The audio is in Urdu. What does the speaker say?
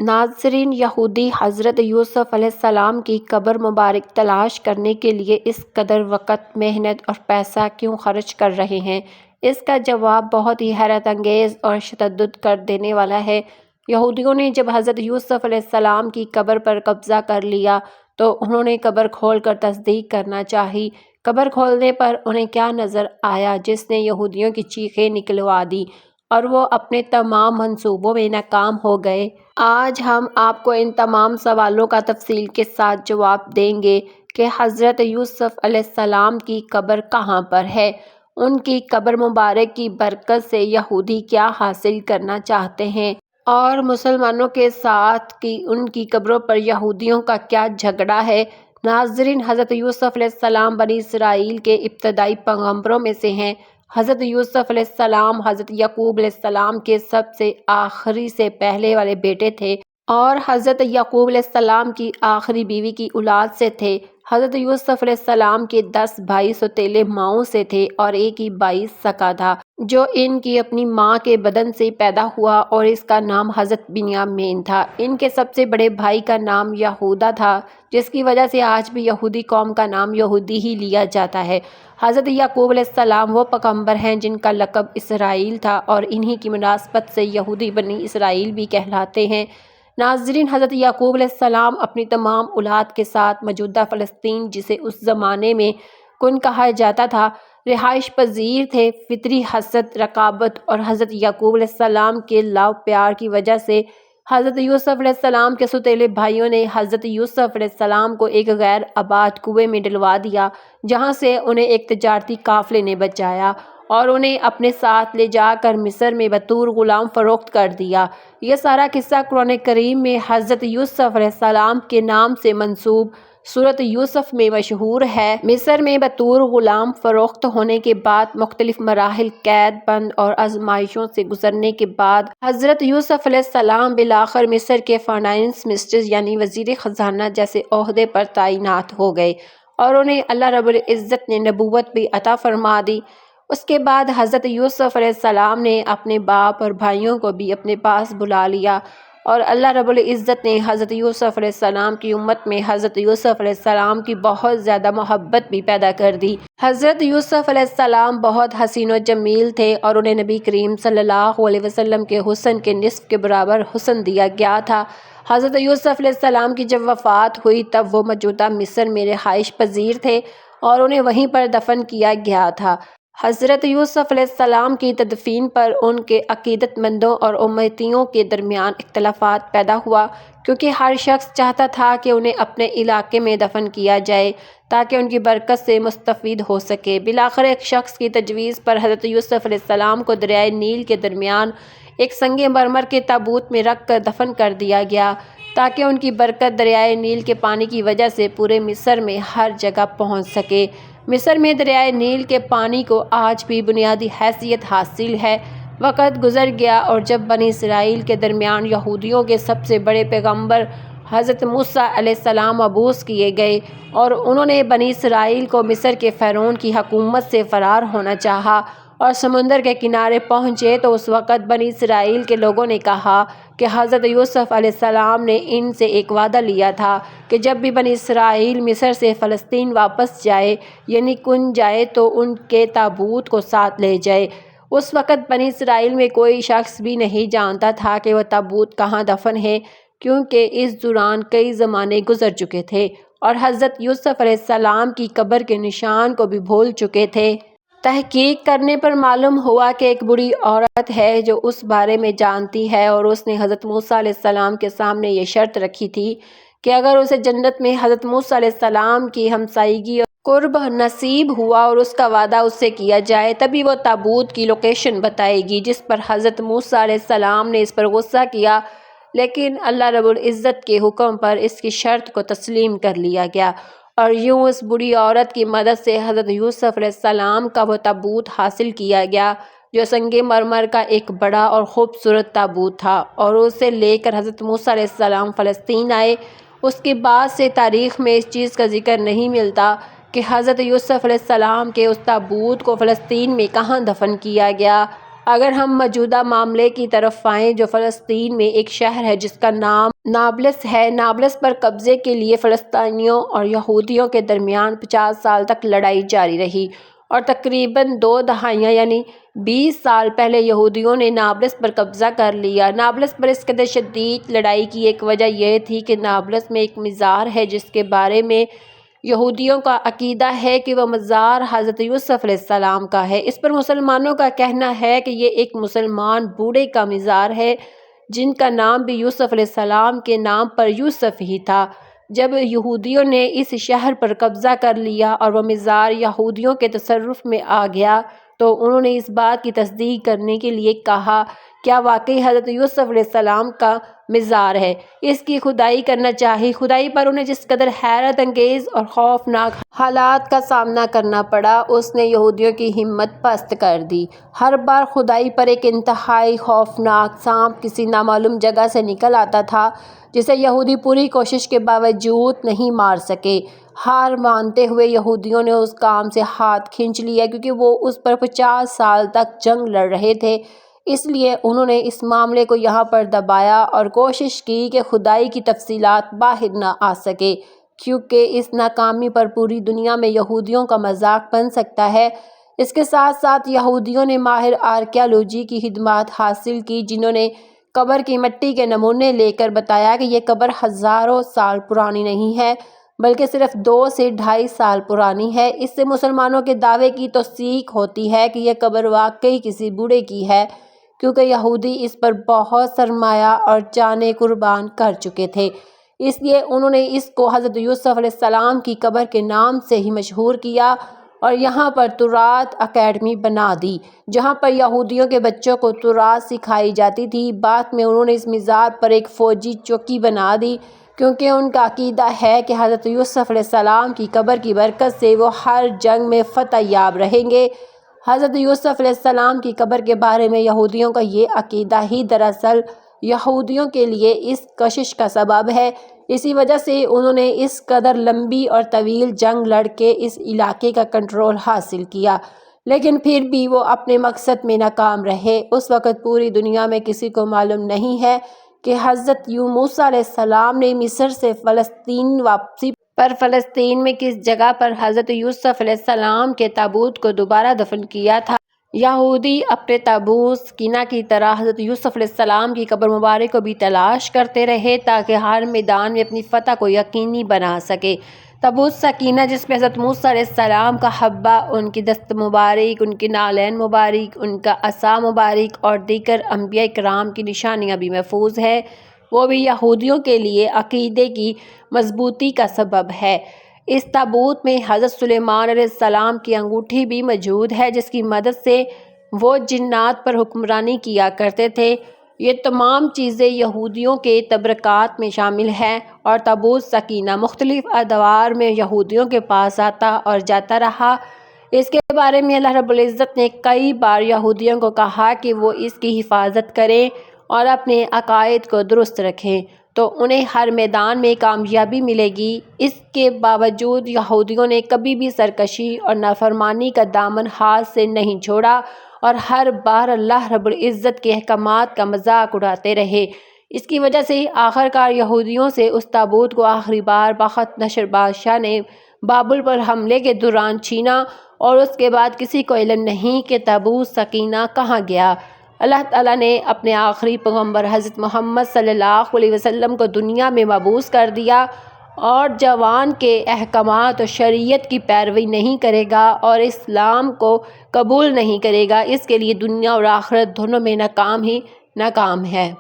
ناظرین، یہودی حضرت یوسف علیہ السلام کی قبر مبارک تلاش کرنے کے لیے اس قدر وقت، محنت اور پیسہ کیوں خرچ کر رہے ہیں؟ اس کا جواب بہت ہی حیرت انگیز اور شتاب کر دینے والا ہے۔ یہودیوں نے جب حضرت یوسف علیہ السلام کی قبر پر قبضہ کر لیا تو انہوں نے قبر کھول کر تصدیق کرنا چاہی۔ قبر کھولنے پر انہیں کیا نظر آیا جس نے یہودیوں کی چیخیں نکلوا دیں اور وہ اپنے تمام منصوبوں میں ناکام ہو گئے؟ آج ہم آپ کو ان تمام سوالوں کا تفصیل کے ساتھ جواب دیں گے کہ حضرت یوسف علیہ السلام کی قبر کہاں پر ہے، ان کی قبر مبارک کی برکت سے یہودی کیا حاصل کرنا چاہتے ہیں، اور مسلمانوں کے ساتھ ان کی قبروں پر یہودیوں کا کیا جھگڑا ہے۔ ناظرین، حضرت یوسف علیہ السلام بنی اسرائیل کے ابتدائی پیغمبروں میں سے ہیں۔ حضرت یوسف علیہ السلام حضرت یعقوب علیہ السلام کے سب سے آخری سے پہلے والے بیٹے تھے اور حضرت یعقوب علیہ السلام کی آخری بیوی کی اولاد سے تھے۔ حضرت یوسف علیہ السلام کے 10 بھائی سوتیلے ماؤں سے تھے اور ایک ہی بھائی سکا تھا جو ان کی اپنی ماں کے بدن سے پیدا ہوا اور اس کا نام حضرت بنیامین تھا۔ ان کے سب سے بڑے بھائی کا نام یہودا تھا، جس کی وجہ سے آج بھی یہودی قوم کا نام یہودی ہی لیا جاتا ہے۔ حضرت یعقوب علیہ السلام وہ پیغمبر ہیں جن کا لقب اسرائیل تھا اور انہی کی مناسبت سے یہودی بنی اسرائیل بھی کہلاتے ہیں۔ ناظرین، حضرت یعقوب علیہ السلام اپنی تمام اولاد کے ساتھ موجودہ فلسطین، جسے اس زمانے میں کن کہا جاتا تھا، رہائش پذیر تھے۔ فطری حسد، رقابت اور حضرت یعقوب علیہ السلام کے لو پیار کی وجہ سے حضرت یوسف علیہ السلام کے سوتیلے بھائیوں نے حضرت یوسف علیہ السلام کو ایک غیر آباد کنویں میں ڈلوا دیا، جہاں سے انہیں ایک تجارتی قافلے نے بچایا اور انہیں اپنے ساتھ لے جا کر مصر میں بطور غلام فروخت کر دیا۔ یہ سارا قصہ قرآن کریم میں حضرت یوسف علیہ السلام کے نام سے منسوب سورۃ یوسف میں مشہور ہے۔ مصر میں بطور غلام فروخت ہونے کے بعد مختلف مراحل، قید بند اور آزمائشوں سے گزرنے کے بعد حضرت یوسف علیہ السلام بالآخر مصر کے فائنانس منسٹر یعنی وزیر خزانہ جیسے عہدے پر تعینات ہو گئے اور انہیں اللہ رب العزت نے نبوت بھی عطا فرما دی۔ اس کے بعد حضرت یوسف علیہ السلام نے اپنے باپ اور بھائیوں کو بھی اپنے پاس بلا لیا اور اللہ رب العزت نے حضرت یوسف علیہ السلام کی امت میں حضرت یوسف علیہ السلام کی بہت زیادہ محبت بھی پیدا کر دی۔ حضرت یوسف علیہ السلام بہت حسین و جمیل تھے اور انہیں نبی کریم صلی اللہ علیہ وسلم کے حسن کے نصف کے برابر حسن دیا گیا تھا۔ حضرت یوسف علیہ السلام کی جب وفات ہوئی تب وہ موجودہ مصر میں رہائش پذیر تھے اور انہیں وہیں پر دفن کیا گیا تھا۔ حضرت یوسف علیہ السلام کی تدفین پر ان کے عقیدت مندوں اور امتیوں کے درمیان اختلافات پیدا ہوا، کیونکہ ہر شخص چاہتا تھا کہ انہیں اپنے علاقے میں دفن کیا جائے تاکہ ان کی برکت سے مستفید ہو سکے۔ بالآخر ایک شخص کی تجویز پر حضرت یوسف علیہ السلام کو دریائے نیل کے درمیان ایک سنگ مرمر کے تابوت میں رکھ کر دفن کر دیا گیا تاکہ ان کی برکت دریائے نیل کے پانی کی وجہ سے پورے مصر میں ہر جگہ پہنچ سکے۔ مصر میں دریائے نیل کے پانی کو آج بھی بنیادی حیثیت حاصل ہے۔ وقت گزر گیا اور جب بنی اسرائیل کے درمیان یہودیوں کے سب سے بڑے پیغمبر حضرت موسیٰ علیہ السلام مبعوث کیے گئے اور انہوں نے بنی اسرائیل کو مصر کے فرعون کی حکومت سے فرار ہونا چاہا اور سمندر کے کنارے پہنچے تو اس وقت بنی اسرائیل کے لوگوں نے کہا کہ حضرت یوسف علیہ السلام نے ان سے ایک وعدہ لیا تھا کہ جب بھی بنی اسرائیل مصر سے فلسطین واپس جائے یعنی کن جائے تو ان کے تابوت کو ساتھ لے جائے۔ اس وقت بنی اسرائیل میں کوئی شخص بھی نہیں جانتا تھا کہ وہ تابوت کہاں دفن ہے، کیونکہ اس دوران کئی زمانے گزر چکے تھے اور حضرت یوسف علیہ السلام کی قبر کے نشان کو بھی بھول چکے تھے۔ تحقیق کرنے پر معلوم ہوا کہ ایک بوڑھی عورت ہے جو اس بارے میں جانتی ہے اور اس نے حضرت موسیٰ علیہ السلام کے سامنے یہ شرط رکھی تھی کہ اگر اسے جنت میں حضرت موسیٰ علیہ السلام کی ہمسائیگی اور قرب نصیب ہوا اور اس کا وعدہ اس سے کیا جائے تبھی وہ تابوت کی لوکیشن بتائے گی، جس پر حضرت موسیٰ علیہ السلام نے اس پر غصہ کیا، لیکن اللہ رب العزت کے حکم پر اس کی شرط کو تسلیم کر لیا گیا اور یوں اس بوڑھی عورت کی مدد سے حضرت یوسف علیہ السلام کا وہ تابوت حاصل کیا گیا جو سنگ مرمر کا ایک بڑا اور خوبصورت تابوت تھا، اور اسے لے کر حضرت موسیٰ علیہ السلام فلسطین آئے۔ اس کے بعد سے تاریخ میں اس چیز کا ذکر نہیں ملتا کہ حضرت یوسف علیہ السلام کے اس تابوت کو فلسطین میں کہاں دفن کیا گیا۔ اگر ہم موجودہ معاملے کی طرف آئیں جو فلسطین میں ایک شہر ہے جس کا نام نابلس ہے، نابلس پر قبضے کے لیے فلسطینیوں اور یہودیوں کے درمیان 50 سال تک لڑائی جاری رہی اور تقریباً 2 دہائیاں یعنی 20 سال پہلے یہودیوں نے نابلس پر قبضہ کر لیا۔ نابلس پر اس قدر شدید لڑائی کی ایک وجہ یہ تھی کہ نابلس میں ایک مزار ہے جس کے بارے میں یہودیوں کا عقیدہ ہے کہ وہ مزار حضرت یوسف علیہ السلام کا ہے۔ اس پر مسلمانوں کا کہنا ہے کہ یہ ایک مسلمان بوڑھے کا مزار ہے جن کا نام بھی یوسف علیہ السلام کے نام پر یوسف ہی تھا۔ جب یہودیوں نے اس شہر پر قبضہ کر لیا اور وہ مزار یہودیوں کے تصرف میں آ گیا تو انہوں نے اس بات کی تصدیق کرنے کے لیے کہا کیا واقعی حضرت یوسف علیہ السلام کا مزار ہے، اس کی کھدائی کرنا چاہی۔ کھدائی پر انہیں جس قدر حیرت انگیز اور خوفناک حالات کا سامنا کرنا پڑا اس نے یہودیوں کی ہمت پست کر دی۔ ہر بار کھدائی پر ایک انتہائی خوفناک سانپ کسی نامعلوم جگہ سے نکل آتا تھا جسے یہودی پوری کوشش کے باوجود نہیں مار سکے۔ ہار مانتے ہوئے یہودیوں نے اس کام سے ہاتھ کھینچ لیا کیونکہ وہ اس پر 50 سال تک جنگ لڑ رہے تھے، اس لیے انہوں نے اس معاملے کو یہاں پر دبایا اور کوشش کی کہ کھدائی کی تفصیلات باہر نہ آ سکے کیونکہ اس ناکامی پر پوری دنیا میں یہودیوں کا مذاق بن سکتا ہے۔ اس کے ساتھ ساتھ یہودیوں نے ماہر آرکیالوجی کی خدمات حاصل کی جنہوں نے قبر کی مٹی کے نمونے لے کر بتایا کہ یہ قبر ہزاروں سال پرانی نہیں ہے بلکہ صرف 2 سے 2.5 سال پرانی ہے۔ اس سے مسلمانوں کے دعوے کی تصدیق ہوتی ہے کہ یہ قبر واقعی کسی بوڑھے کی ہے کیونکہ یہودی اس پر بہت سرمایہ اور جانیں قربان کر چکے تھے، اس لیے انہوں نے اس کو حضرت یوسف علیہ السلام کی قبر کے نام سے ہی مشہور کیا اور یہاں پر تورات اکیڈمی بنا دی جہاں پر یہودیوں کے بچوں کو تورات سکھائی جاتی تھی۔ بعد میں انہوں نے اس مزار پر ایک فوجی چوکی بنا دی کیونکہ ان کا عقیدہ ہے کہ حضرت یوسف علیہ السلام کی قبر کی برکت سے وہ ہر جنگ میں فتح یاب رہیں گے۔ حضرت یوسف علیہ السلام کی قبر کے بارے میں یہودیوں کا یہ عقیدہ ہی دراصل یہودیوں کے لیے اس کشش کا سبب ہے۔ اسی وجہ سے انہوں نے اس قدر لمبی اور طویل جنگ لڑ کے اس علاقے کا کنٹرول حاصل کیا لیکن پھر بھی وہ اپنے مقصد میں ناکام رہے۔ اس وقت پوری دنیا میں کسی کو معلوم نہیں ہے کہ حضرت موسیٰ علیہ السلام نے مصر سے فلسطین واپسی پر فلسطین میں کس جگہ پر حضرت یوسف علیہ السلام کے تابوت کو دوبارہ دفن کیا تھا۔ یہودی اپنے تابوت سکینہ کی طرح حضرت یوسف علیہ السلام کی قبر مبارک کو بھی تلاش کرتے رہے تاکہ ہر میدان میں اپنی فتح کو یقینی بنا سکے۔ تابوت سکینہ جس میں حضرت موسیٰ علیہ السلام کا حبہ، ان کی دست مبارک، ان کے نالین مبارک، ان کا عصا مبارک اور دیگر انبیاء کرام کی نشانیاں بھی محفوظ ہے، وہ بھی یہودیوں کے لیے عقیدے کی مضبوطی کا سبب ہے۔ اس تابوت میں حضرت سلیمان علیہ السلام کی انگوٹھی بھی موجود ہے جس کی مدد سے وہ جنات پر حکمرانی کیا کرتے تھے۔ یہ تمام چیزیں یہودیوں کے تبرکات میں شامل ہیں اور تابوت سکینہ مختلف ادوار میں یہودیوں کے پاس آتا اور جاتا رہا۔ اس کے بارے میں اللہ رب العزت نے کئی بار یہودیوں کو کہا کہ وہ اس کی حفاظت کریں اور اپنے عقائد کو درست رکھیں تو انہیں ہر میدان میں کامیابی ملے گی۔ اس کے باوجود یہودیوں نے کبھی بھی سرکشی اور نافرمانی کا دامن ہاتھ سے نہیں چھوڑا اور ہر بار اللہ رب العزت کے احکامات کا مذاق اڑاتے رہے۔ اس کی وجہ سے آخرکار یہودیوں سے اس تابوت کو آخری بار بخت نصر بادشاہ نے بابل پر حملے کے دوران چھینا اور اس کے بعد کسی کو علم نہیں کہ تابوت سکینہ کہاں گیا۔ اللہ تعالیٰ نے اپنے آخری پیغمبر حضرت محمد صلی اللہ علیہ وسلم کو دنیا میں مبعوث کر دیا اور جوان کے احکامات اور شریعت کی پیروی نہیں کرے گا اور اسلام کو قبول نہیں کرے گا، اس کے لیے دنیا اور آخرت دونوں میں ناکام ہی ناکام ہے۔